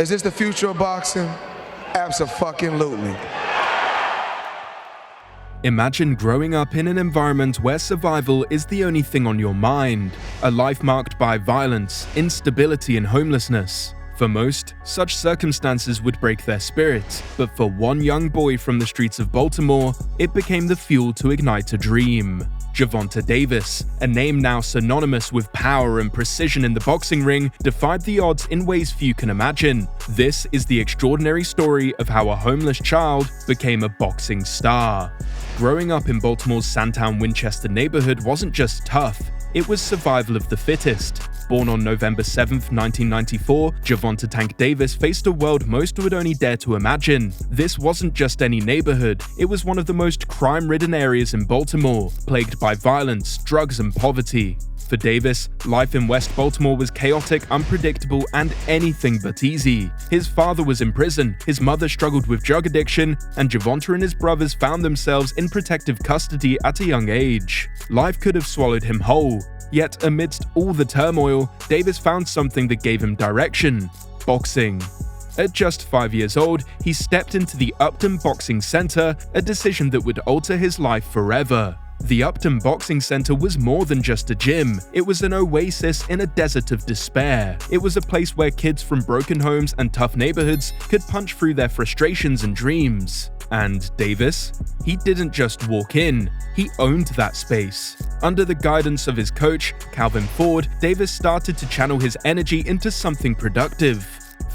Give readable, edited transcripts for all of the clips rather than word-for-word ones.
Is this the future of boxing? Abso-fucking-lutely. Imagine growing up in an environment where survival is the only thing on your mind, a life marked by violence, instability, and homelessness. For most, such circumstances would break their spirit, but for one young boy from the streets of Baltimore, it became the fuel to ignite a dream. Gervonta Davis, a name now synonymous with power and precision in the boxing ring, defied the odds in ways few can imagine. This is the extraordinary story of how a homeless child became a boxing star. Growing up in Baltimore's Sandtown-Winchester neighborhood wasn't just tough, it was survival of the fittest. Born on November 7, 1994, Gervonta "Tank" Davis faced a world most would only dare to imagine. This wasn't just any neighborhood, it was one of the most crime-ridden areas in Baltimore, plagued by violence, drugs, and poverty. For Davis, life in West Baltimore was chaotic, unpredictable, and anything but easy. His father was in prison, his mother struggled with drug addiction, and Gervonta and his brothers found themselves in protective custody at a young age. Life could have swallowed him whole. Yet amidst all the turmoil, Davis found something that gave him direction: boxing. At just 5 years old, he stepped into the Upton Boxing Center, a decision that would alter his life forever. The Upton Boxing Center was more than just a gym, it was an oasis in a desert of despair. It was a place where kids from broken homes and tough neighborhoods could punch through their frustrations and dreams. And Davis? He didn't just walk in, he owned that space. Under the guidance of his coach, Calvin Ford, Davis started to channel his energy into something productive.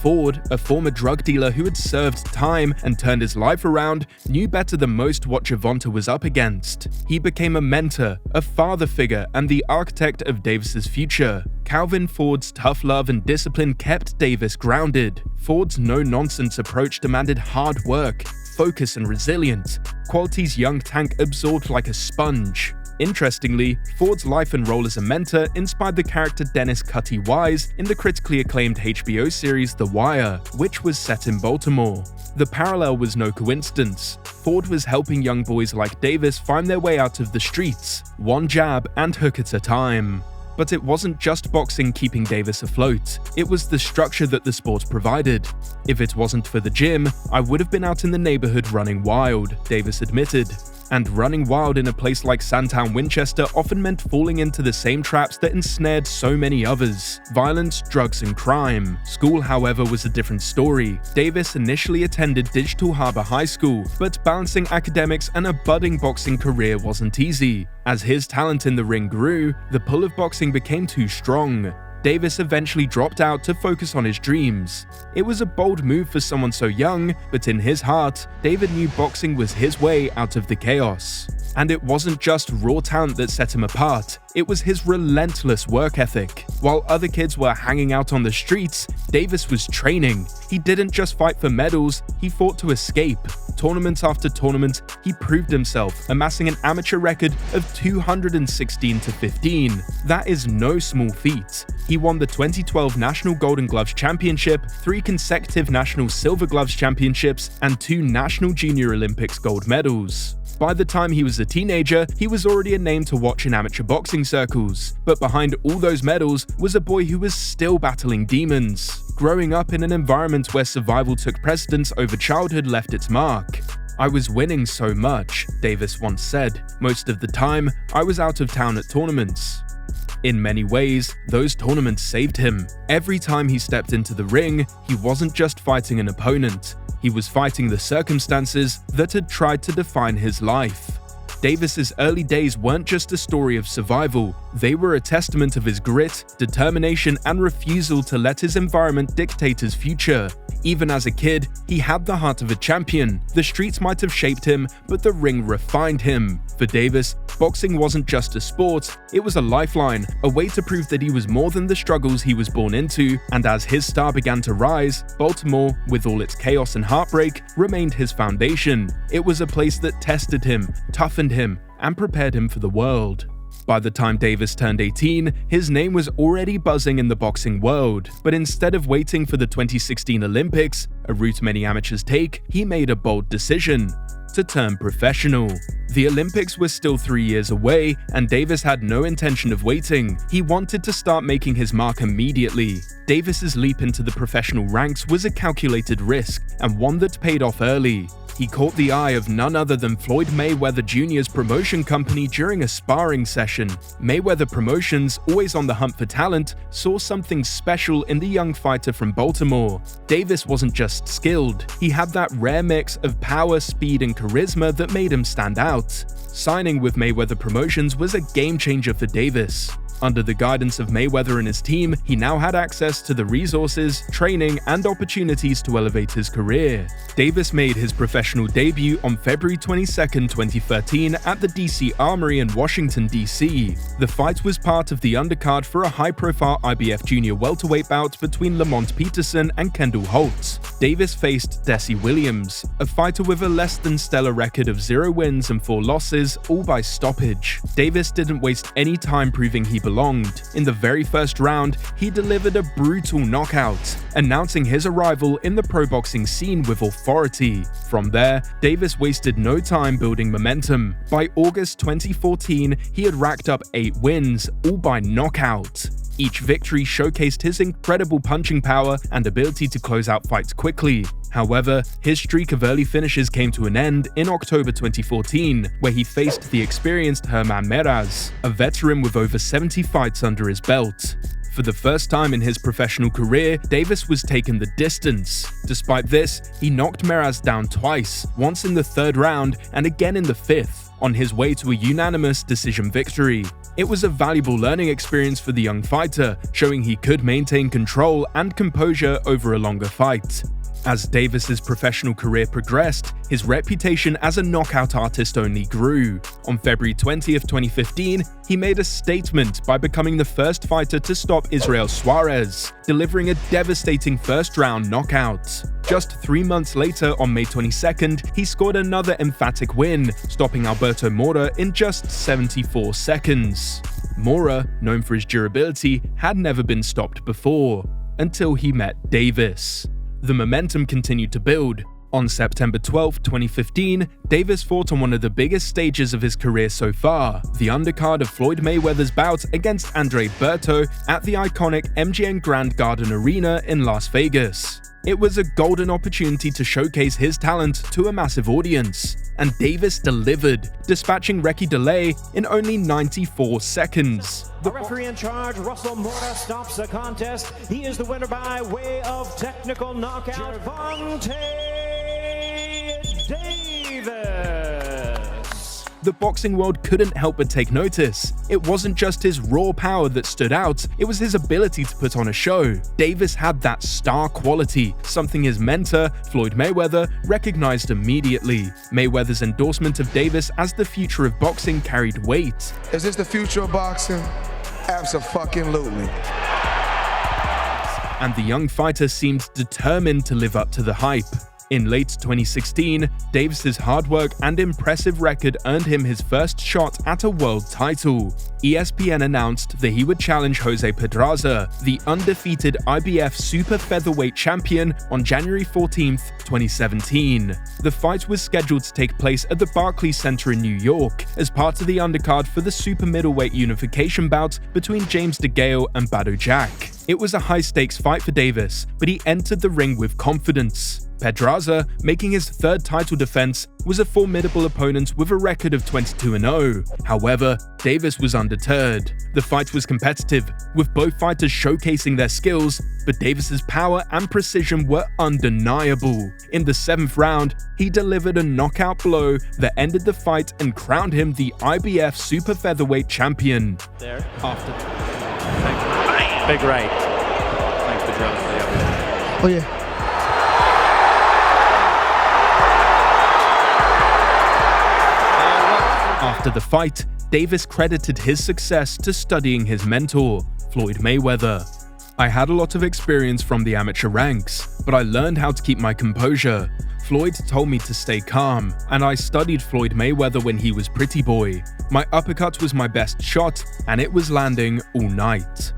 Ford, a former drug dealer who had served time and turned his life around, knew better than most what Gervonta was up against. He became a mentor, a father figure, and the architect of Davis's future. Calvin Ford's tough love and discipline kept Davis grounded. Ford's no-nonsense approach demanded hard work, focus, and resilience, qualities young Tank absorbed like a sponge. Interestingly, Ford's life and role as a mentor inspired the character Dennis "Cutty" Wise in the critically acclaimed HBO series The Wire, which was set in Baltimore. The parallel was no coincidence. Ford was helping young boys like Davis find their way out of the streets, one jab and hook at a time. But it wasn't just boxing keeping Davis afloat, it was the structure that the sport provided. "If it wasn't for the gym, I would have been out in the neighborhood running wild," Davis admitted. And running wild in a place like Sandtown-Winchester often meant falling into the same traps that ensnared so many others: violence, drugs, and crime. School, however, was a different story. Davis initially attended Digital Harbor High School, but balancing academics and a budding boxing career wasn't easy. As his talent in the ring grew, the pull of boxing became too strong. Davis eventually dropped out to focus on his dreams. It was a bold move for someone so young, but in his heart, David knew boxing was his way out of the chaos. And it wasn't just raw talent that set him apart, it was his relentless work ethic. While other kids were hanging out on the streets, Davis was training. He didn't just fight for medals, he fought to escape. Tournament after tournament, he proved himself, amassing an amateur record of 216-15. That is no small feat. He won the 2012 National Golden Gloves Championship, 3 consecutive National Silver Gloves Championships, and 2 National Junior Olympics gold medals. By the time he was a teenager, he was already a name to watch in amateur boxing circles. But behind all those medals was a boy who was still battling demons. Growing up in an environment where survival took precedence over childhood left its mark. "I was winning so much," Davis once said. "Most of the time, I was out of town at tournaments." In many ways, those tournaments saved him. Every time he stepped into the ring, he wasn't just fighting an opponent. He was fighting the circumstances that had tried to define his life. Davis's early days weren't just a story of survival, they were a testament of his grit, determination, and refusal to let his environment dictate his future. Even as a kid, he had the heart of a champion. The streets might have shaped him, but the ring refined him. For Davis, boxing wasn't just a sport, it was a lifeline, a way to prove that he was more than the struggles he was born into, and as his star began to rise, Baltimore, with all its chaos and heartbreak, remained his foundation. It was a place that tested him, toughened him, and prepared him for the world. By the time Davis turned 18, his name was already buzzing in the boxing world. But instead of waiting for the 2016 Olympics, a route many amateurs take, he made a bold decision: to turn professional. The Olympics were still 3 years away, and Davis had no intention of waiting. He wanted to start making his mark immediately. Davis's leap into the professional ranks was a calculated risk, and one that paid off early. He caught the eye of none other than Floyd Mayweather Jr.'s promotion company during a sparring session. Mayweather Promotions, always on the hunt for talent, saw something special in the young fighter from Baltimore. Davis wasn't just skilled, he had that rare mix of power, speed, and charisma that made him stand out. Signing with Mayweather Promotions was a game changer for Davis. Under the guidance of Mayweather and his team, he now had access to the resources, training, and opportunities to elevate his career. Davis made his professional debut on February 22, 2013 at the DC Armory in Washington, D.C. The fight was part of the undercard for a high-profile IBF junior welterweight bout between Lamont Peterson and Kendall Holt. Davis faced Desi Williams, a fighter with a less than stellar record of 0 wins and 4 losses, all by stoppage. Davis didn't waste any time proving he belonged. In the very first round, he delivered a brutal knockout, announcing his arrival in the pro boxing scene with authority. From there, Davis wasted no time building momentum. By August 2014, he had racked up 8 wins, all by knockout. Each victory showcased his incredible punching power and ability to close out fights quickly. However, his streak of early finishes came to an end in October 2014, where he faced the experienced Germán Meraz, a veteran with over 70 fights under his belt. For the first time in his professional career, Davis was taking the distance. Despite this, he knocked Meraz down twice, once in the 3rd round and again in the 5th, on his way to a unanimous decision victory. It was a valuable learning experience for the young fighter, showing he could maintain control and composure over a longer fight. As Davis's professional career progressed, his reputation as a knockout artist only grew. On February 20th, 2015, he made a statement by becoming the first fighter to stop Israel Suarez, delivering a devastating first-round knockout. Just 3 months later, on May 22nd, he scored another emphatic win, stopping Alberto Mora in just 74 seconds. Mora, known for his durability, had never been stopped before, until he met Davis. The momentum continued to build. On September 12, 2015, Davis fought on one of the biggest stages of his career so far, the undercard of Floyd Mayweather's bout against Andre Berto at the iconic MGM Grand Garden Arena in Las Vegas. It was a golden opportunity to showcase his talent to a massive audience, and Davis delivered, dispatching Ricky DeLay in only 94 seconds. The referee in charge, Russell Mora, stops the contest. He is the winner by way of technical knockout, Gervonta Davis. The boxing world couldn't help but take notice. It wasn't just his raw power that stood out, it was his ability to put on a show. Davis had that star quality, something his mentor, Floyd Mayweather, recognized immediately. Mayweather's endorsement of Davis as the future of boxing carried weight. Is this the future of boxing? Abso-fucking-lutely. And the young fighter seemed determined to live up to the hype. In late 2016, Davis's hard work and impressive record earned him his first shot at a world title. ESPN announced that he would challenge Jose Pedraza, the undefeated IBF super featherweight champion, on January 14, 2017. The fight was scheduled to take place at the Barclays Center in New York, as part of the undercard for the super middleweight unification bout between James DeGale and Badou Jack. It was a high-stakes fight for Davis, but he entered the ring with confidence. Pedraza, making his 3rd title defense, was a formidable opponent with a record of 22-0. However, Davis was undeterred. The fight was competitive, with both fighters showcasing their skills, but Davis's power and precision were undeniable. In the 7th round, he delivered a knockout blow that ended the fight and crowned him the IBF super featherweight champion. There, after. Big right. Thanks, Pedraza. Oh yeah. After the fight, Davis credited his success to studying his mentor, Floyd Mayweather. I had a lot of experience from the amateur ranks, but I learned how to keep my composure. Floyd told me to stay calm, and I studied Floyd Mayweather when he was Pretty Boy. My uppercut was my best shot, and it was landing all night.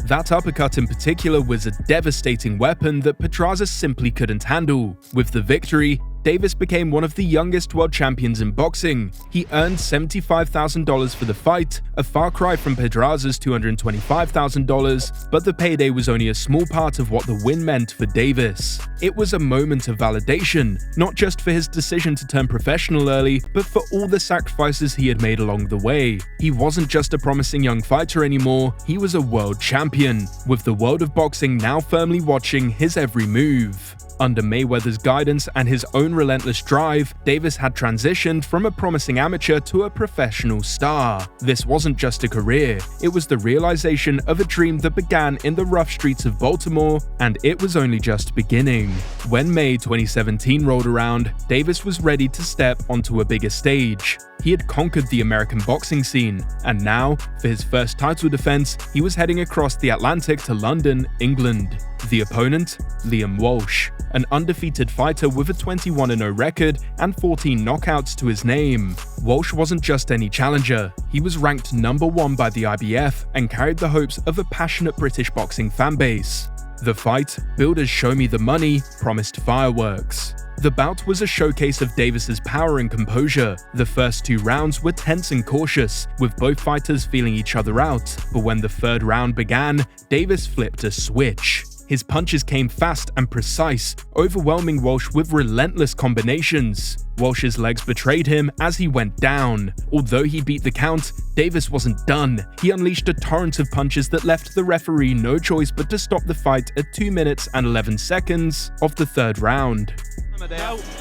That uppercut in particular was a devastating weapon that Pedraza simply couldn't handle. With the victory, Davis became one of the youngest world champions in boxing. He earned $75,000 for the fight, a far cry from Pedraza's $225,000, but the payday was only a small part of what the win meant for Davis. It was a moment of validation, not just for his decision to turn professional early, but for all the sacrifices he had made along the way. He wasn't just a promising young fighter anymore, he was a world champion, with the world of boxing now firmly watching his every move. Under Mayweather's guidance and his own relentless drive, Davis had transitioned from a promising amateur to a professional star. This wasn't just a career, it was the realization of a dream that began in the rough streets of Baltimore, and it was only just beginning. When May 2017 rolled around, Davis was ready to step onto a bigger stage. He had conquered the American boxing scene, and now, for his first title defense, he was heading across the Atlantic to London, England. The opponent? Liam Walsh, an undefeated fighter with a 21-0 record and 14 knockouts to his name. Walsh wasn't just any challenger, he was ranked #1 by the IBF and carried the hopes of a passionate British boxing fanbase. The fight, billed as "Show Me the Money," promised fireworks. The bout was a showcase of Davis's power and composure. The first 2 rounds were tense and cautious, with both fighters feeling each other out, but when the 3rd round began, Davis flipped a switch. His punches came fast and precise, overwhelming Walsh with relentless combinations. Walsh's legs betrayed him as he went down. Although he beat the count, Davis wasn't done. He unleashed a torrent of punches that left the referee no choice but to stop the fight at 2 minutes and 11 seconds of the 3rd round.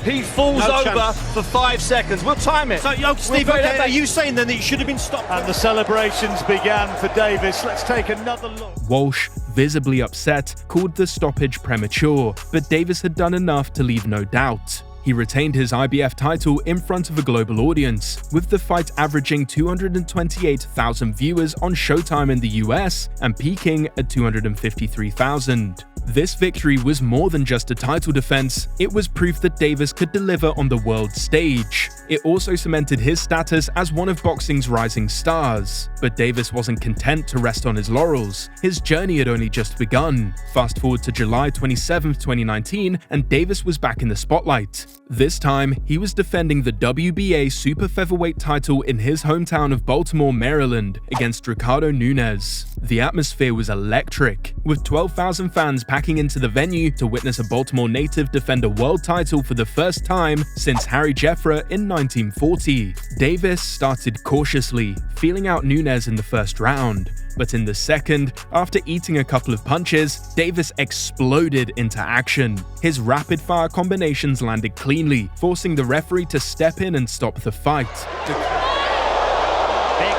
He falls over for 5 seconds. We'll time it. So, Steve, are you saying then that he should have been stopped? And the celebrations began for Davis. Let's take another look. Walsh, visibly upset, called the stoppage premature, but Davis had done enough to leave no doubt. He retained his IBF title in front of a global audience, with the fight averaging 228,000 viewers on Showtime in the US and peaking at 253,000. This victory was more than just a title defense, it was proof that Davis could deliver on the world stage. It also cemented his status as one of boxing's rising stars. But Davis wasn't content to rest on his laurels. His journey had only just begun. Fast forward to July 27, 2019, and Davis was back in the spotlight. This time, he was defending the WBA super featherweight title in his hometown of Baltimore, Maryland, against Ricardo Nunes. The atmosphere was electric, with 12,000 fans packing into the venue to witness a Baltimore native defend a world title for the first time since Harry Jeffra in 1940. Davis started cautiously, feeling out Nunes in the 1st round. But in the 2nd, after eating a couple of punches, Davis exploded into action. His rapid-fire combinations landed cleanly, forcing the referee to step in and stop the fight. Big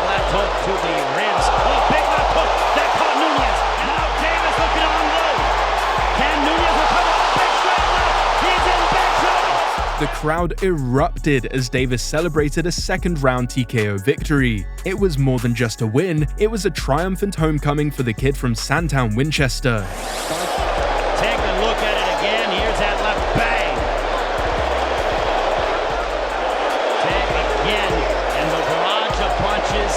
left hook to the ribs. Oh, big left hook. That caught Nunes. And now Davis looking to unload. Can Nunes recover? Big straight left. He's in big trouble. The crowd erupted as Davis celebrated a 2nd-round TKO victory. It was more than just a win, it was a triumphant homecoming for the kid from Sandtown, Winchester. Take a look at it again. Here's that left bang. Take again. And the barrage of punches.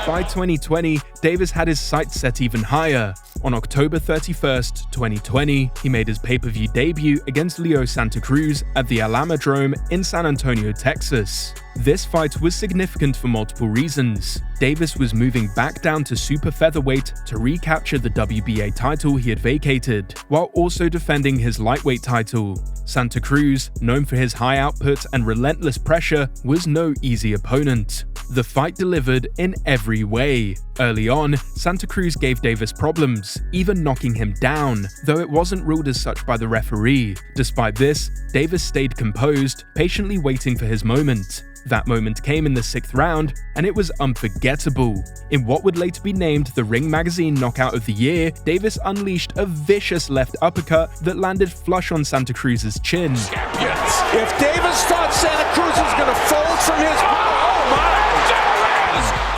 By 2020, Davis had his sights set even higher. On October 31st, 2020, he made his pay-per-view debut against Leo Santa Cruz at the Alamodrome in San Antonio, Texas. This fight was significant for multiple reasons. Davis was moving back down to super featherweight to recapture the WBA title he had vacated, while also defending his lightweight title. Santa Cruz, known for his high output and relentless pressure, was no easy opponent. The fight delivered in every way. Early on, Santa Cruz gave Davis problems, even knocking him down, though it wasn't ruled as such by the referee. Despite this, Davis stayed composed, patiently waiting for his moment. That moment came in the 6th round, and it was unforgettable. In what would later be named the Ring Magazine Knockout of the Year, Davis unleashed a vicious left uppercut that landed flush on Santa Cruz's chin. If Davis thought Santa Cruz was going to fold from his... Oh my!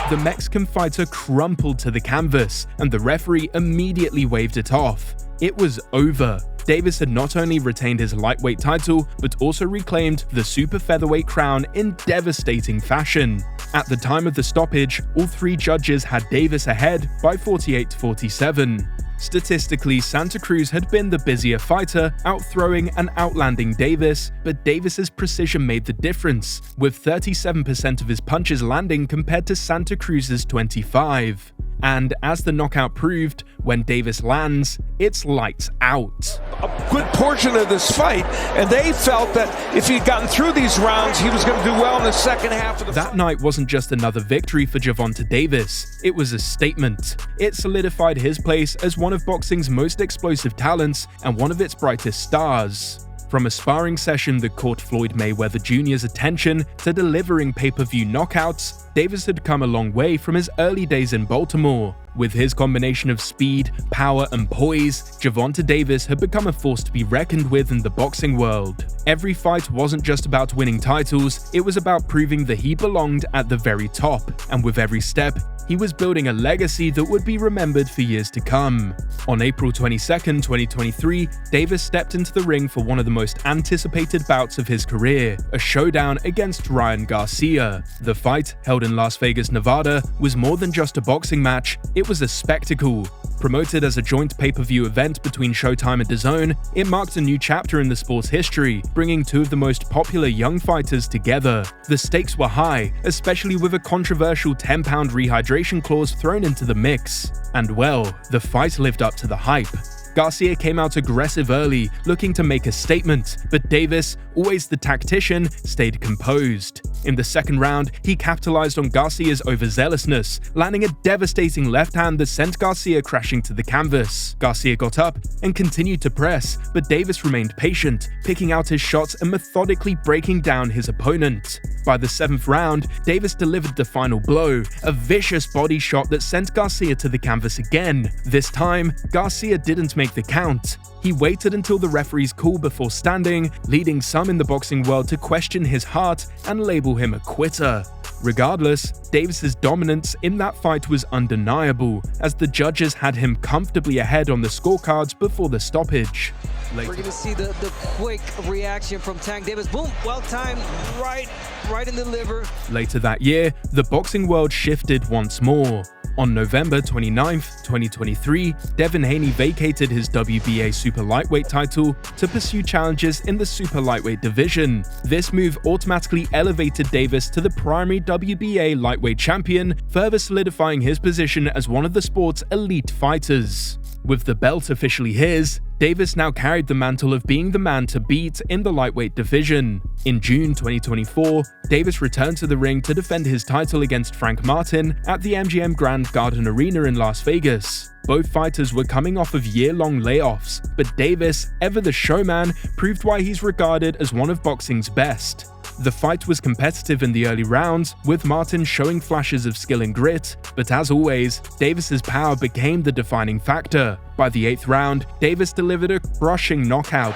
The Mexican fighter crumpled to the canvas, and the referee immediately waved it off. It was over. Davis had not only retained his lightweight title, but also reclaimed the super featherweight crown in devastating fashion. At the time of the stoppage, all 3 judges had Davis ahead by 48-47. Statistically, Santa Cruz had been the busier fighter, outthrowing and outlanding Davis, but Davis's precision made the difference, with 37% of his punches landing compared to Santa Cruz's 25%. And as the knockout proved, when Davis lands, it's lights out. A good portion of this fight, and they felt that if he'd gotten through these rounds, he was going to do well in the second half of the fight. That night wasn't just another victory for Gervonta Davis, it was a statement. It solidified his place as one of boxing's most explosive talents and one of its brightest stars. From a sparring session that caught Floyd Mayweather Jr.'s attention to delivering pay-per-view knockouts, Davis had come a long way from his early days in Baltimore. With his combination of speed, power, and poise, Gervonta Davis had become a force to be reckoned with in the boxing world. Every fight wasn't just about winning titles, it was about proving that he belonged at the very top, and with every step, he was building a legacy that would be remembered for years to come. On April 22, 2023, Davis stepped into the ring for one of the most anticipated bouts of his career, a showdown against Ryan Garcia. The fight, held in Las Vegas, Nevada, was more than just a boxing match, it was a spectacle. Promoted as a joint pay-per-view event between Showtime and DAZN, it marked a new chapter in the sport's history, bringing two of the most popular young fighters together. The stakes were high, especially with a controversial 10-pound rehydration clause thrown into the mix. And well, the fight lived up to the hype. Garcia came out aggressive early, looking to make a statement, but Davis, always the tactician, stayed composed. In the second round, he capitalized on Garcia's overzealousness, landing a devastating left hand that sent Garcia crashing to the canvas. Garcia got up and continued to press, but Davis remained patient, picking out his shots and methodically breaking down his opponent. By the 7th round, Davis delivered the final blow, a vicious body shot that sent Garcia to the canvas again. This time, Garcia didn't make the count. He waited until the referee's call before standing, leading some in the boxing world to question his heart and label him a quitter. Regardless, Davis's dominance in that fight was undeniable, as the judges had him comfortably ahead on the scorecards before the stoppage. We're going to see the quick reaction from Tank Davis. Boom, well timed, right in the liver. Later that year, the boxing world shifted once more. On November 29, 2023, Devin Haney vacated his WBA super lightweight title to pursue challenges in the super lightweight division. This move automatically elevated Davis to the primary WBA lightweight champion, further solidifying his position as one of the sport's elite fighters. With the belt officially his, Davis now carried the mantle of being the man to beat in the lightweight division. In June 2024, Davis returned to the ring to defend his title against Frank Martin at the MGM Grand Garden Arena in Las Vegas. Both fighters were coming off of year-long layoffs, but Davis, ever the showman, proved why he's regarded as one of boxing's best. The fight was competitive in the early rounds, with Martin showing flashes of skill and grit, but as always, Davis's power became the defining factor. By the 8th round, Davis delivered a crushing knockout,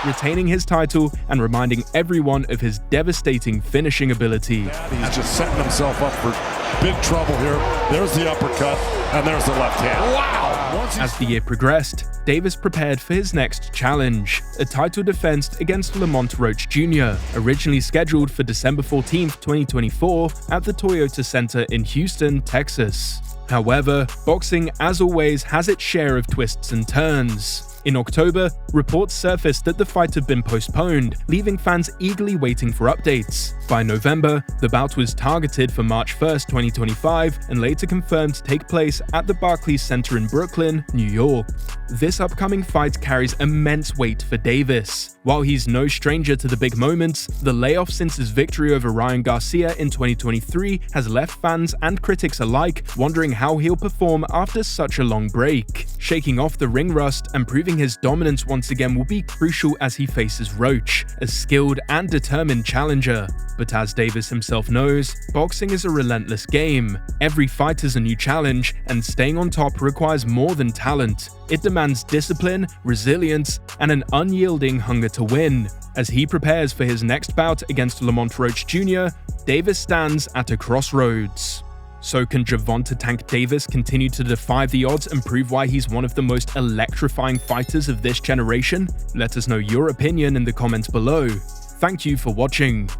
retaining his title and reminding everyone of his devastating finishing ability. He's just setting himself up for big trouble here. There's the uppercut, and there's the left hand. Wow! As the year progressed, Davis prepared for his next challenge, a title defense against Lamont Roach Jr., originally scheduled for December 14, 2024 at the Toyota Center in Houston, Texas. However, boxing, as always, has its share of twists and turns. In October, reports surfaced that the fight had been postponed, leaving fans eagerly waiting for updates. By November, the bout was targeted for March 1, 2025, and later confirmed to take place at the Barclays Center in Brooklyn, New York. This upcoming fight carries immense weight for Davis. While he's no stranger to the big moments, the layoff since his victory over Ryan Garcia in 2023 has left fans and critics alike wondering how he'll perform after such a long break. Shaking off the ring rust and proving his dominance once again will be crucial as he faces Roach, a skilled and determined challenger. But as Davis himself knows, boxing is a relentless game. Every fight is a new challenge, and staying on top requires more than talent. It demands discipline, resilience, and an unyielding hunger to win. As he prepares for his next bout against Lamont Roach Jr., Davis stands at a crossroads. So can Gervonta Tank Davis continue to defy the odds and prove why he's one of the most electrifying fighters of this generation? Let us know your opinion in the comments below. Thank you for watching.